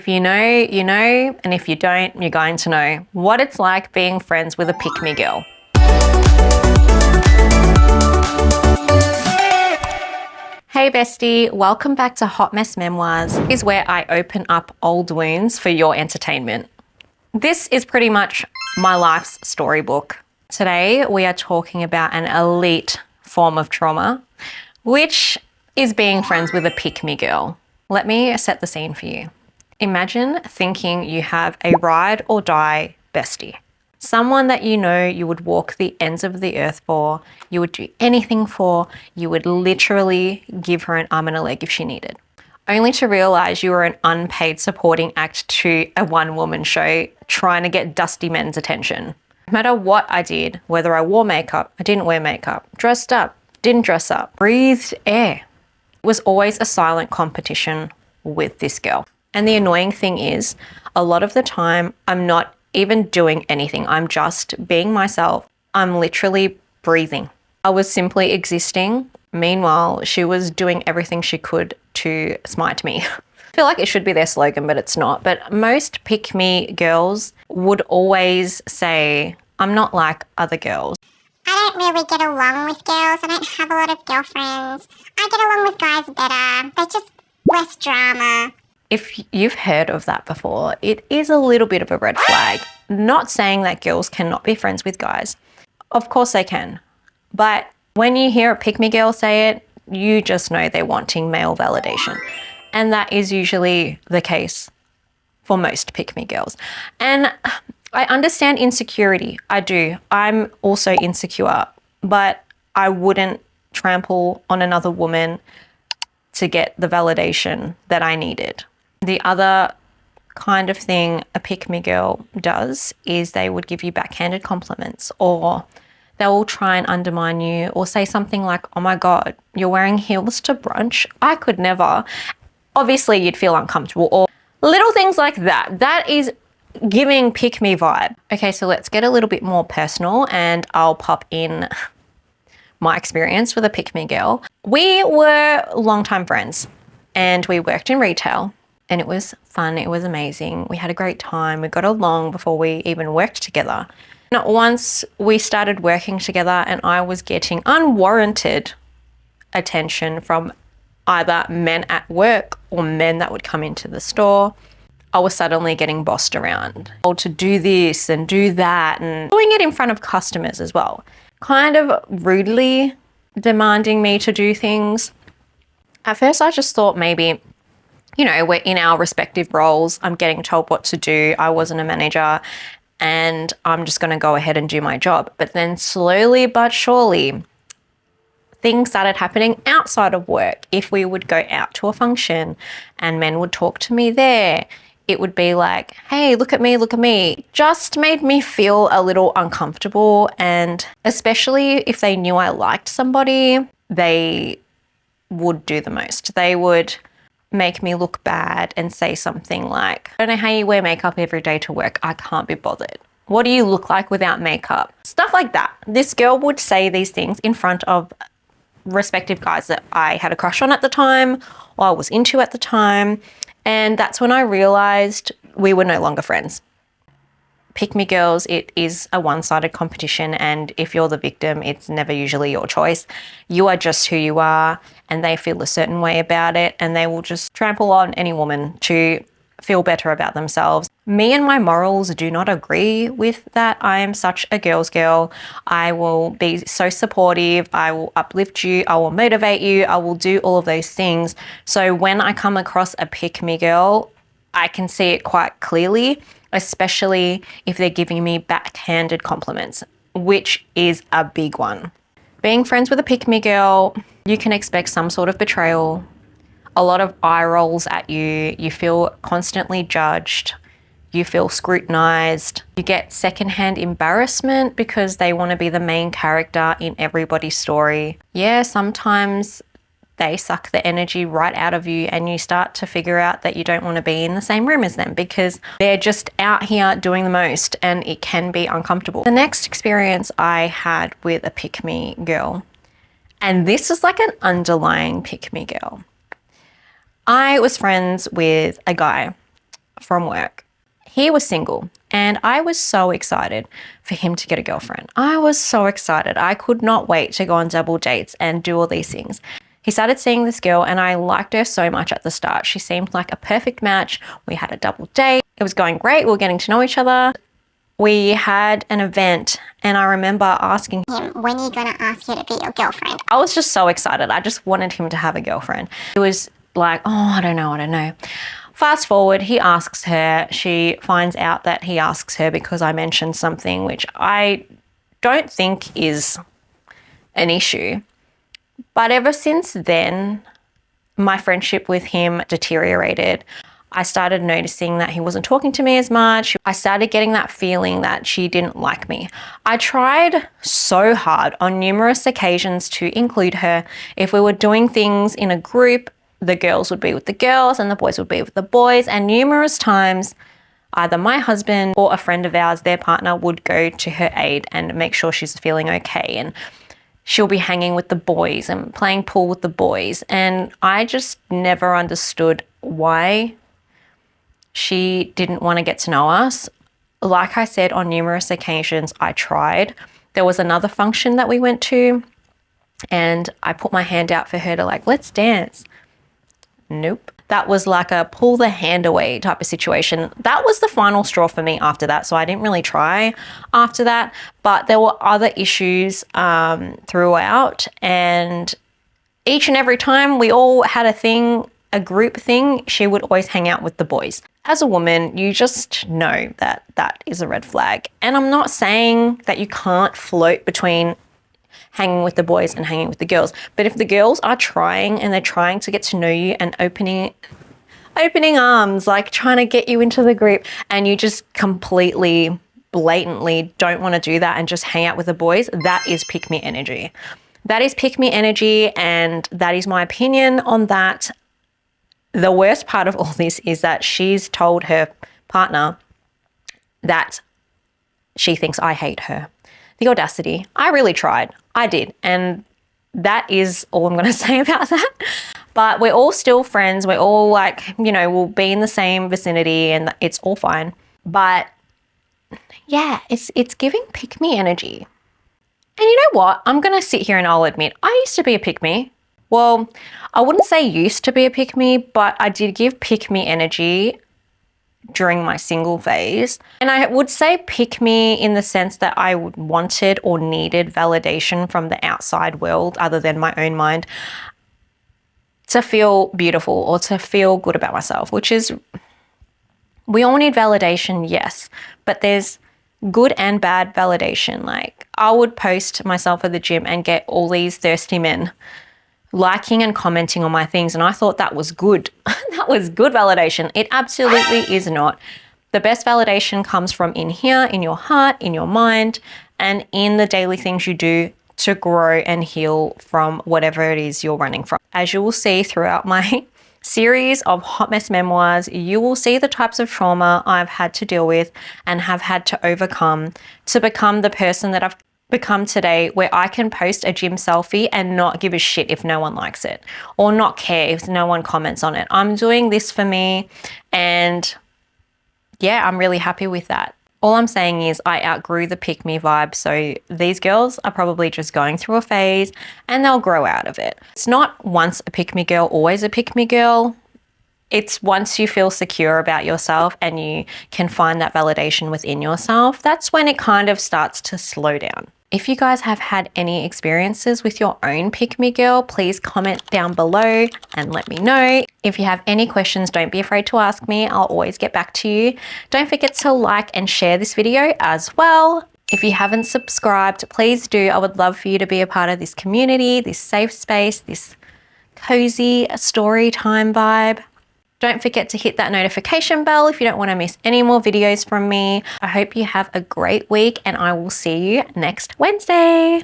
If you know, you know, and if you don't, you're going to know what it's like being friends with a pick-me girl. Hey bestie, welcome back to Hot Mess Memoirs, is where I open up old wounds for your entertainment. This is pretty much my life's storybook. Today we are talking about an elite form of trauma, which is being friends with a pick-me girl. Let me set the scene for you. Imagine thinking you have a ride or die bestie. Someone that you know you would walk the ends of the earth for, you would do anything for, you would literally give her an arm and a leg if she needed. Only to realize you were an unpaid supporting act to a one-woman show trying to get dusty men's attention. No matter what I did, whether I wore makeup, I didn't wear makeup, dressed up, didn't dress up, breathed air, it was always a silent competition with this girl. And the annoying thing is, a lot of the time, I'm not even doing anything. I'm just being myself. I'm literally breathing. I was simply existing. Meanwhile, she was doing everything she could to smite me. I feel like it should be their slogan, but it's not. But most pick-me girls would always say, I'm not like other girls. I don't really get along with girls. I don't have a lot of girlfriends. I get along with guys better. They're just less drama. If you've heard of that before, it is a little bit of a red flag. Not saying that girls cannot be friends with guys. Of course they can. But when you hear a pick-me girl say it, you just know they're wanting male validation. And that is usually the case for most pick-me girls. And I understand insecurity. I do. I'm also insecure. But I wouldn't trample on another woman to get the validation that I needed. The other kind of thing a pick-me girl does is they would give you backhanded compliments, or they'll try and undermine you or say something like, oh my God, you're wearing heels to brunch? I could never. Obviously you'd feel uncomfortable, or little things like that. That is giving pick-me vibe. Okay, so let's get a little bit more personal and I'll pop in my experience with a pick-me girl. We were longtime friends and we worked in retail. And it was fun, it was amazing. We had a great time, we got along before we even worked together. And once we started working together and I was getting unwarranted attention from either men at work or men that would come into the store, I was suddenly getting bossed around. Told to do this and do that and doing it in front of customers as well. Kind of rudely demanding me to do things. At first I just thought maybe, you know, we're in our respective roles. I'm getting told what to do. I wasn't a manager and I'm just going to go ahead and do my job. But then slowly but surely, things started happening outside of work. If we would go out to a function and men would talk to me there, it would be like, hey, look at me, look at me. Just made me feel a little uncomfortable. And especially if they knew I liked somebody, they would do the most. They would make me look bad and say something like, I don't know how you wear makeup every day to work. I can't be bothered. What do you look like without makeup? Stuff like that. This girl would say these things in front of respective guys that I had a crush on at the time or I was into at the time. And that's when I realized we were no longer friends. Pick-me girls, it is a one-sided competition, and if you're the victim, it's never usually your choice. You are just who you are, and they feel a certain way about it, and they will just trample on any woman to feel better about themselves. Me and my morals do not agree with that. I am such a girl's girl. I will be so supportive. I will uplift you. I will motivate you. I will do all of those things. So when I come across a pick-me girl, I can see it quite clearly, especially if they're giving me backhanded compliments, which is a big one. Being friends with a pick-me girl, you can expect some sort of betrayal, a lot of eye rolls at you, you feel constantly judged, you feel scrutinized, you get secondhand embarrassment because they want to be the main character in everybody's story. Yeah, sometimes they suck the energy right out of you and you start to figure out that you don't want to be in the same room as them because they're just out here doing the most and it can be uncomfortable. The next experience I had with a pick-me girl, and this is like an underlying pick-me girl. I was friends with a guy from work. He was single and I was so excited for him to get a girlfriend. I was so excited. I could not wait to go on double dates and do all these things. He started seeing this girl and I liked her so much at the start. She seemed like a perfect match. We had a double date. It was going great. We were getting to know each other. We had an event and I remember asking him, when are you going to ask her to be your girlfriend? I was just so excited. I just wanted him to have a girlfriend. It was like, oh, I don't know. Fast forward, he asks her. She finds out that he asks her because I mentioned something which I don't think is an issue. But ever since then, my friendship with him deteriorated. I started noticing that he wasn't talking to me as much. I started getting that feeling that she didn't like me. I tried so hard on numerous occasions to include her. If we were doing things in a group, the girls would be with the girls and the boys would be with the boys. And numerous times, either my husband or a friend of ours, their partner, would go to her aid and make sure she's feeling okay. And she'll be hanging with the boys and playing pool with the boys. And I just never understood why she didn't want to get to know us. Like I said, on numerous occasions, I tried. There was another function that we went to and I put my hand out for her to like, let's dance. Nope. That was like a pull the hand away type of situation. That was the final straw for me after that. So I didn't really try after that, but there were other issues throughout, and each and every time we all had a group thing, she would always hang out with the boys. As a woman, you just know that that is a red flag. And I'm not saying that you can't float between hanging with the boys and hanging with the girls. But if the girls are trying and they're trying to get to know you and opening arms, like trying to get you into the group, and you just completely, blatantly don't want to do that and just hang out with the boys, that is pick me energy. That is pick me energy, and that is my opinion on that. The worst part of all this is that she's told her partner that she thinks I hate her. The audacity. I really tried. I did. And that is all I'm going to say about that. But we're all still friends. We're all like, we'll be in the same vicinity and it's all fine. But yeah, it's giving pick me energy. And you know what? I'm going to sit here and I'll admit, I used to be a pick me. Well, I wouldn't say used to be a pick me, but I did give pick me energy during my single phase. And I would say pick me in the sense that I wanted or needed validation from the outside world other than my own mind to feel beautiful or to feel good about myself, which is, we all need validation, yes, but there's good and bad validation. Like I would post myself at the gym and get all these thirsty men liking and commenting on my things, and I thought that was good. That was good validation. It absolutely is not. The best validation comes from in here, in your heart, in your mind, and in the daily things you do to grow and heal from whatever it is you're running from. As you will see throughout my series of Hot Mess Memoirs, you will see the types of trauma I've had to deal with and have had to overcome to become the person that I've become today, where I can post a gym selfie and not give a shit if no one likes it or not care if no one comments on it. I'm doing this for me, and yeah, I'm really happy with that. All I'm saying is I outgrew the pick me vibe. So these girls are probably just going through a phase and they'll grow out of it. It's not once a pick me girl, always a pick me girl. It's once you feel secure about yourself and you can find that validation within yourself, that's when it kind of starts to slow down. If you guys have had any experiences with your own pick me girl, please comment down below and let me know. If you have any questions, don't be afraid to ask me. I'll always get back to you. Don't forget to like and share this video as well. If you haven't subscribed, please do. I would love for you to be a part of this community, this safe space, this cozy story time vibe. Don't forget to hit that notification bell if you don't want to miss any more videos from me. I hope you have a great week and I will see you next Wednesday.